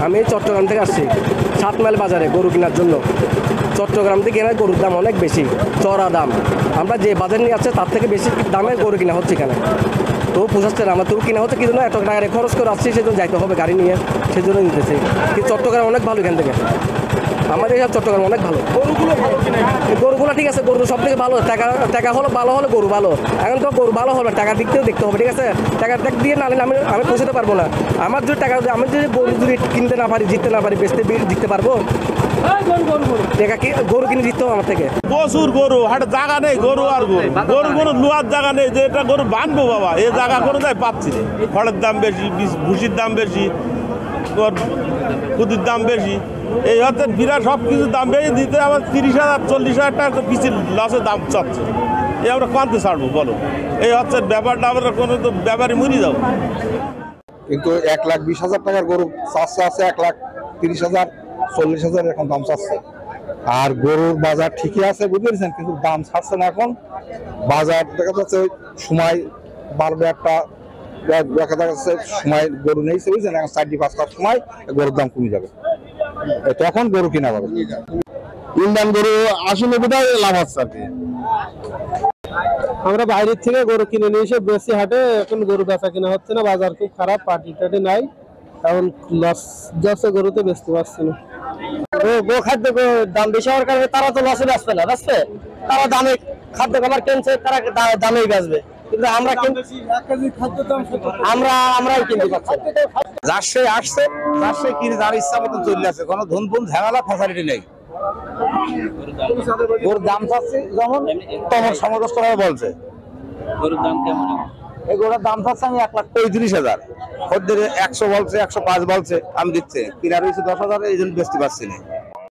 আমি চট্টগ্রাম থেকে আসছি 7 মাইল বাজারে গরু কেনার জন্য। চট্টগ্রাম থেকে কেনার গরুর দাম অনেক বেশি, চড়া দাম। আমরা যে বাজার নিয়ে আসছে তার থেকে বেশি দামে গরু কিনা হচ্ছে এখানে। তো পোষাচ্ছে না, আমার তো কিনা হচ্ছে কি জন্য এত টাকা খরচ করে আসছি, সেজন্য যাইতে হবে গাড়ি নিয়ে, সেজন্য নিতেছি। কিন্তু চট্টগ্রাম অনেক ভালো এখান থেকে, আমাদের এসব চট্টগ্রাম অনেক ভালো। গরুগুলো ঠিক আছে, গরু সব থেকে ভালো। টাকা হলো ভালো হলে গরু ভালো। এখন তো গরু ভালো হবে, টাকা দিক থেকেও দেখতে হবে, ঠিক আছে। টাকা দিয়ে না নিলে আমি পৌঁছাতে পারবো না। আমার যদি টাকা, আমি যদি গরু যদি কিনতে না পারি, জিততে না পারি, বেচতে জিততে পারবো? টাকা কি গরু কিনে জিততে হবে আমার থেকে? প্রচুর গরু, হাটে জায়গা নেই, গরু আর গরু কোনো লোয়ার জায়গা নেই যে এটা গরু বাঁধবো বাবা, এই জায়গা কোনো তাই পাচ্ছি না। খড়ের দাম বেশি, ভুসির দাম বেশি, খুদির দাম বেশি, এই হচ্ছে বিরাট সব কিছুর দাম বেশি দিতে আমার 30,000 40,000 টাকা পিসির লসের দাম চাচ্ছে। এই আমরা কাঁদতে ছাড়বো বলো? এই হচ্ছে ব্যাপারটা, আমরা কোনো তো ব্যাপারে মরি যাবো। কিন্তু 1,20,000 টাকার গরু চাচ্ছে আছে 1,30,000 40,000 এখন দাম চাচ্ছে। আর গরুর বাজার ঠিকই আছে বুঝতে, কিন্তু দাম ছাড়ছে না। এখন বাজার দেখা যাচ্ছে সময় বাড়বে, একটা দেখা যাচ্ছে সময় গরু নেই, বুঝছেন। এখন 4-5টার সময় গরুর দাম কমে যাবে, তখন গরু কিনা যাবে। ইন্ডিয়ান গরু আসলে কোথায় লাভ হচ্ছে আর কি। আমরা বাইরের থেকে গরু কিনে নিয়ে এসে বেশি হাটে, এখন গরু বেচা কিনা হচ্ছে না, বাজার খুব খারাপ, পার্টি টাটি নাই, এখন লস যাচ্ছে, গরুতে বেচতে পারছি না। গো খাদ্য দাম বেশি হওয়ার কারণে তারা তো লসে বেচবে না, বুঝছে। তারা দামে খাদ্য খাবার কিনছে, তারা দামেই বেচবে, কিন্তু আমরাই কিনতে পারছি। রাজশাহী আসছে, রাজশাহী কিনে যার ইচ্ছা মতন চলে আসে, কোনো ধন ফোন ঝামেলা ফ্যাসিলিটি নেই। ওর দাম চাচ্ছে যেমন তোমার সমদস্ত বলছে, গরুর দাম কেমন? এই গরুর দাম চাচ্ছে আমি 1,35,000, খদ্দের 100 বলছে, 105 বলছে, আমি দিচ্ছে কিনা রয়েছে 10,000, এই জন্য বেচতে পারছি না।